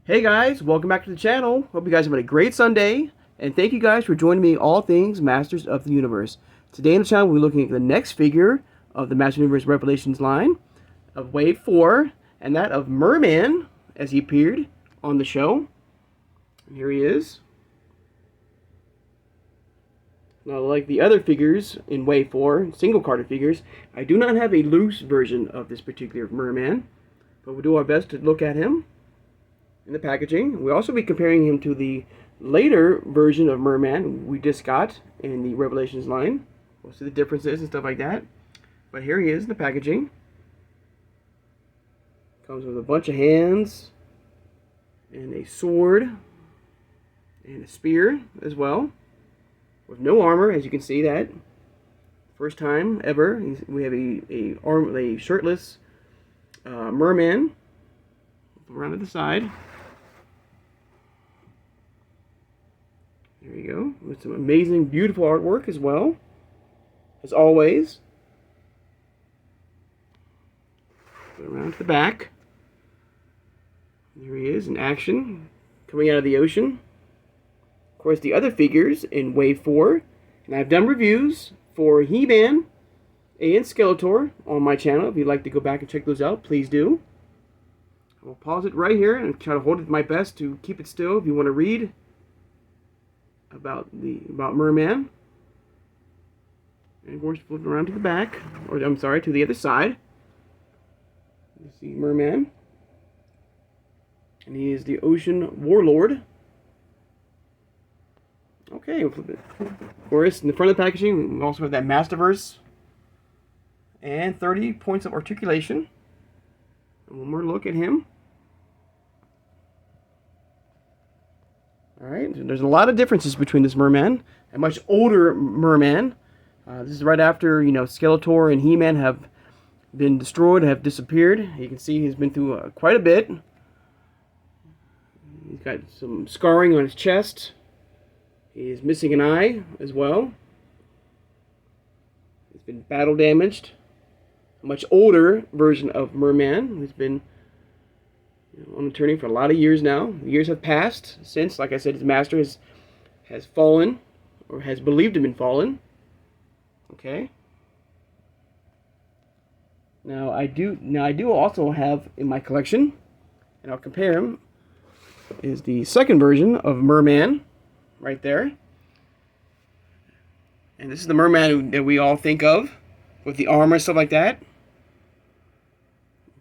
Hey guys, welcome back to the channel. Hope you guys have had a great Sunday, and thank you guys for joining me all things Masters of the Universe. Today on the channel, we're looking at the next figure of the Masters of the Universe Revelations line of Wave 4, and that of MER-MAN, as he appeared on the show. And here he is. Now, like the other figures in Wave 4, single-carded figures, I do not have a loose version of this particular MER-MAN, but we'll do our best to look at him in the packaging. We'll also be comparing him to the later version of MER-MAN we just got in the Revelations line. We'll see the differences and stuff like that. But here he is in the packaging. Comes with a bunch of hands and a sword and a spear as well, with no armor, as you can see that. First time ever we have a shirtless MER-MAN around to the side. There you go, with some amazing, beautiful artwork as well, as always. Go around to the back. There he is in action, coming out of the ocean. Of course, the other figures in Wave 4, and I've done reviews for He-Man and Skeletor on my channel. If you'd like to go back and check those out, please do. I'll pause it right here and try to hold it my best to keep it still if you want to read about MER-MAN. And of course, flip around to the back, or I'm sorry, to the other side. You see MER-MAN, and he is the Ocean Warlord. Okay, we'll flip it. Of course, in the front of the packaging, we also have that MasterVerse and 30 points of articulation. And one more look at him. Alright, there's a lot of differences between this MER-MAN, a much older MER-MAN. This is right after, Skeletor and He-Man have been destroyed, have disappeared. You can see he's been through quite a bit. He's got some scarring on his chest. He's missing an eye as well. He's been battle damaged. A much older version of MER-MAN who's been on the tourney for a lot of years now. The years have passed since, like I said, his master has fallen, or has believed him in fallen. Okay. Now I do also have in my collection, and I'll compare him, is the second version of MER-MAN, right there. And this is the MER-MAN that we all think of, with the armor and stuff like that,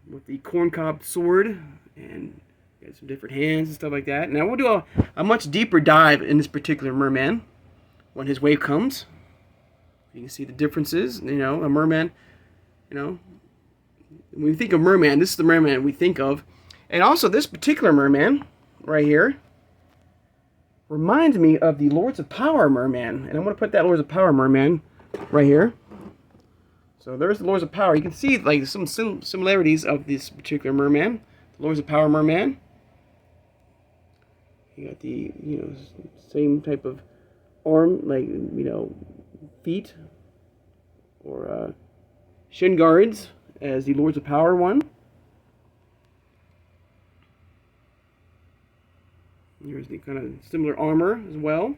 with the corncob sword and got some different hands and stuff like that. Now we'll do a much deeper dive in this particular MER-MAN when his wave comes. You can see the differences. A MER-MAN, when we think of MER-MAN, this is the MER-MAN we think of. And also this particular MER-MAN right here reminds me of the Lords of Power MER-MAN. And I'm going to put that Lords of Power MER-MAN right here. So there's the Lords of Power. You can see like some similarities of this particular MER-MAN. The Lords of Power MER-MAN. You got the same type of arm, like feet or shin guards as the Lords of Power one. Here's the kind of similar armor as well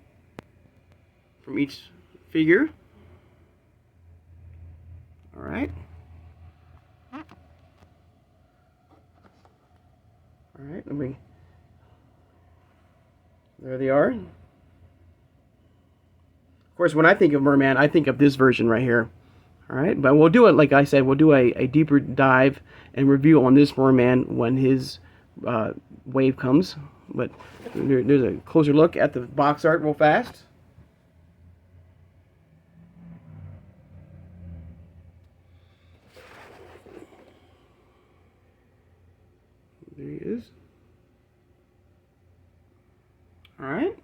from each figure. All right. Alright, there they are. Of course, when I think of MER-MAN, I think of this version right here. Alright, but we'll do it, like I said, we'll do a deeper dive and review on this MER-MAN when his wave comes. But there's a closer look at the box art real fast. There he is. Alright.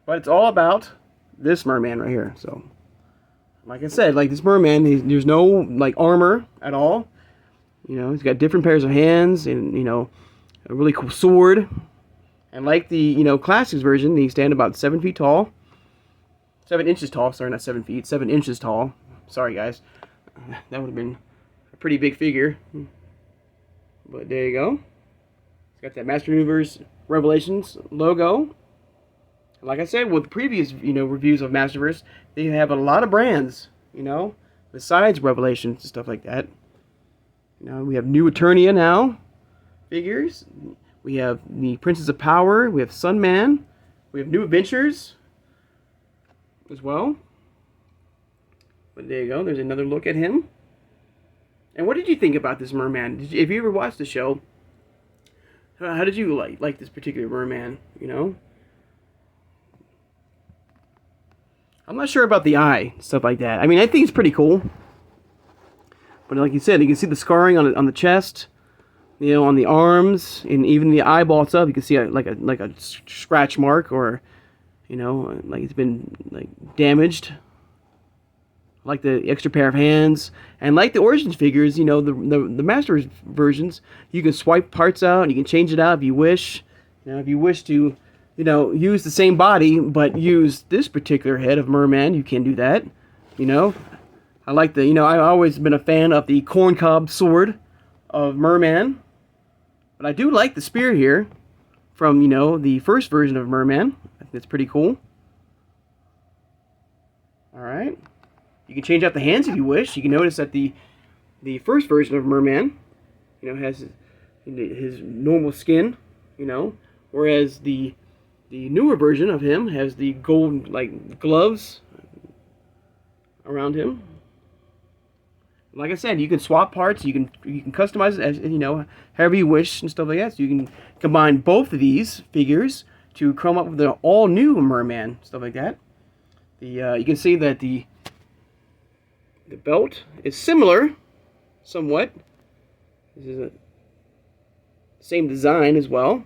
But it's all about this MER-MAN right here. So, like I said, like this MER-MAN, there's no like armor at all. He's got different pairs of hands and, a really cool sword. And like the, classics version, he stands about 7 feet tall. 7 inches tall, sorry, not 7 feet, 7 inches tall. Sorry, guys. That would have been a pretty big figure. But there you go. It's got that MasterVerse Revelations logo. Like I said, with previous reviews of MasterVerse, they have a lot of brands, besides Revelations and stuff like that. We have new Eternia now figures. We have the Princess of Power. We have Sunman. We have New Adventures as well. But there you go. There's another look at him. And what did you think about this Merman? If you ever watched the show, how did you like this particular Merman? I'm not sure about the eye, stuff like that. I mean, I think it's pretty cool. But like you said, you can see the scarring on the chest, on the arms, and even the eyeball itself. You can see like a scratch mark, or like it's been damaged. Like the extra pair of hands, and like the Origins figures, the Master versions, you can swipe parts out and you can change it out if you wish. If you wish to, use the same body but use this particular head of Mer-Man, you can do that. I like the, I've always been a fan of the corncob sword of Mer-Man, but I do like the spear here from, the first version of Mer-Man. I think it's pretty cool. All right. You can change out the hands if you wish. You can notice that the first version of Mer-Man, has his normal skin, whereas the newer version of him has the gold gloves around him. Like I said, you can swap parts. You can customize it as however you wish and stuff like that. So you can combine both of these figures to come up with an all new Mer-Man, stuff like that. You can see that the belt is similar, somewhat. This is a same design as well.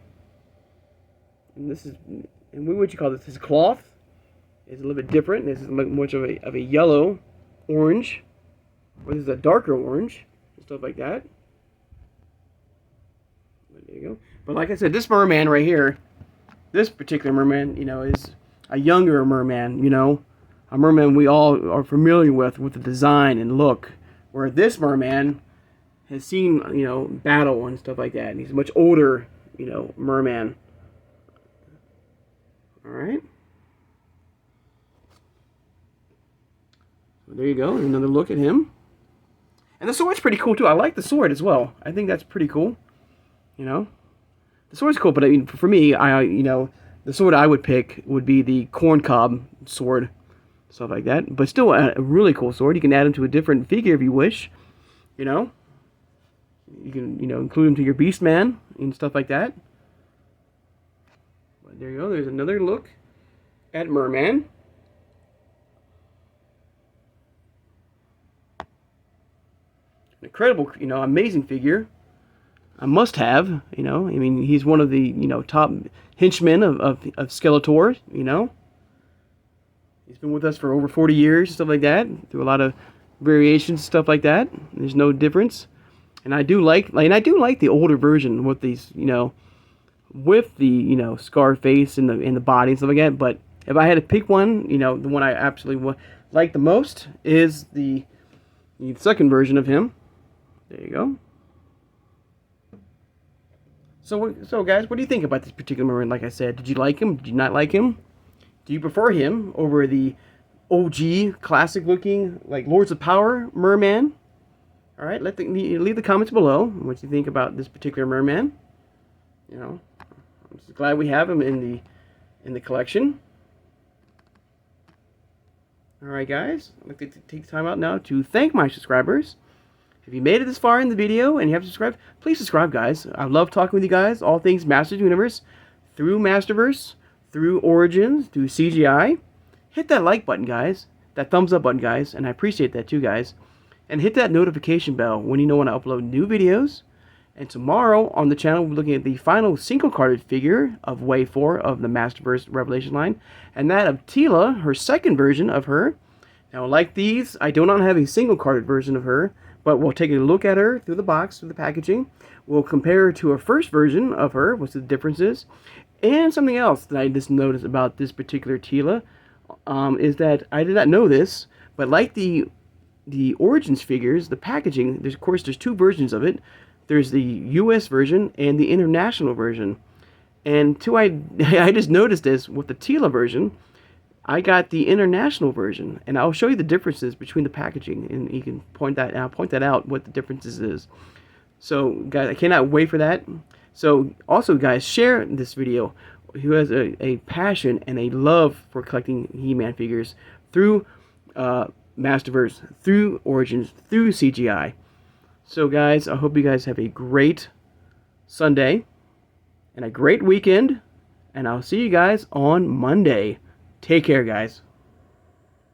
And this is, and what would you call this? This cloth is a little bit different. This is much of a yellow orange, or this is a darker orange, and stuff like that. There you go. But like I said, this Mer-Man right here, this particular Mer-Man, is a younger Mer-Man, a Mer-Man we all are familiar with the design and look, where this Mer-Man has seen, battle and stuff like that, and he's a much older, Mer-Man. All right. So there you go. Another look at him. And the sword's pretty cool too. I like the sword as well. I think that's pretty cool. The sword's cool, but I mean, for me, the sword I would pick would be the corncob sword. Stuff like that, but still a really cool sword. You can add him to a different figure if you wish. You can include him to your Beastman and stuff like that. But there you go. There's another look at Mer-Man. An incredible, amazing figure. A must-have. I mean, he's one of the top henchmen of Skeletor. He's been with us for over 40 years, stuff like that, through a lot of variations, stuff like that. There's no difference. And I do like the older version with these, with the, scar face and the body and stuff like that. But if I had to pick one, the one I absolutely like the most is the second version of him. There you go. So guys, what do you think about this particular Mer-Man? Like I said, did you like him? Did you not like him? Do you prefer him over the OG, classic-looking, Lords of Power Mer-Man? All right, leave the comments below what you think about this particular Mer-Man. I'm just glad we have him in the collection. All right, guys, I'd like to take time out now to thank my subscribers. If you made it this far in the video and you haven't subscribed, please subscribe, guys. I love talking with you guys, all things Masters Universe, through MasterVerse, through Origins, through CGI. Hit that like button, guys. That thumbs up button, guys. And I appreciate that too, guys. And hit that notification bell when you know when I upload new videos. And tomorrow on the channel, we're looking at the final single-carded figure of Wave 4 of the MasterVerse Revelation line. And that of Teela, her second version of her. Now, like these, I do not have a single-carded version of her. But we'll take a look at her through the box, through the packaging. We'll compare her to a first version of her, what's the differences. And something else that I just noticed about this particular Teela is that I did not know this, but like the Origins figures, the packaging, there's two versions of it. there's the US version and the international version. And I just noticed this with the Tila version. I got the international version, and I'll show you the differences between the packaging, and you can point that out what the differences is. So guys, I cannot wait for that. So also guys, share this video who has a passion and a love for collecting He-Man figures through MasterVerse, through Origins, through CGI. So guys, I hope you guys have a great Sunday and a great weekend, and I'll see you guys on Monday. Take care, guys.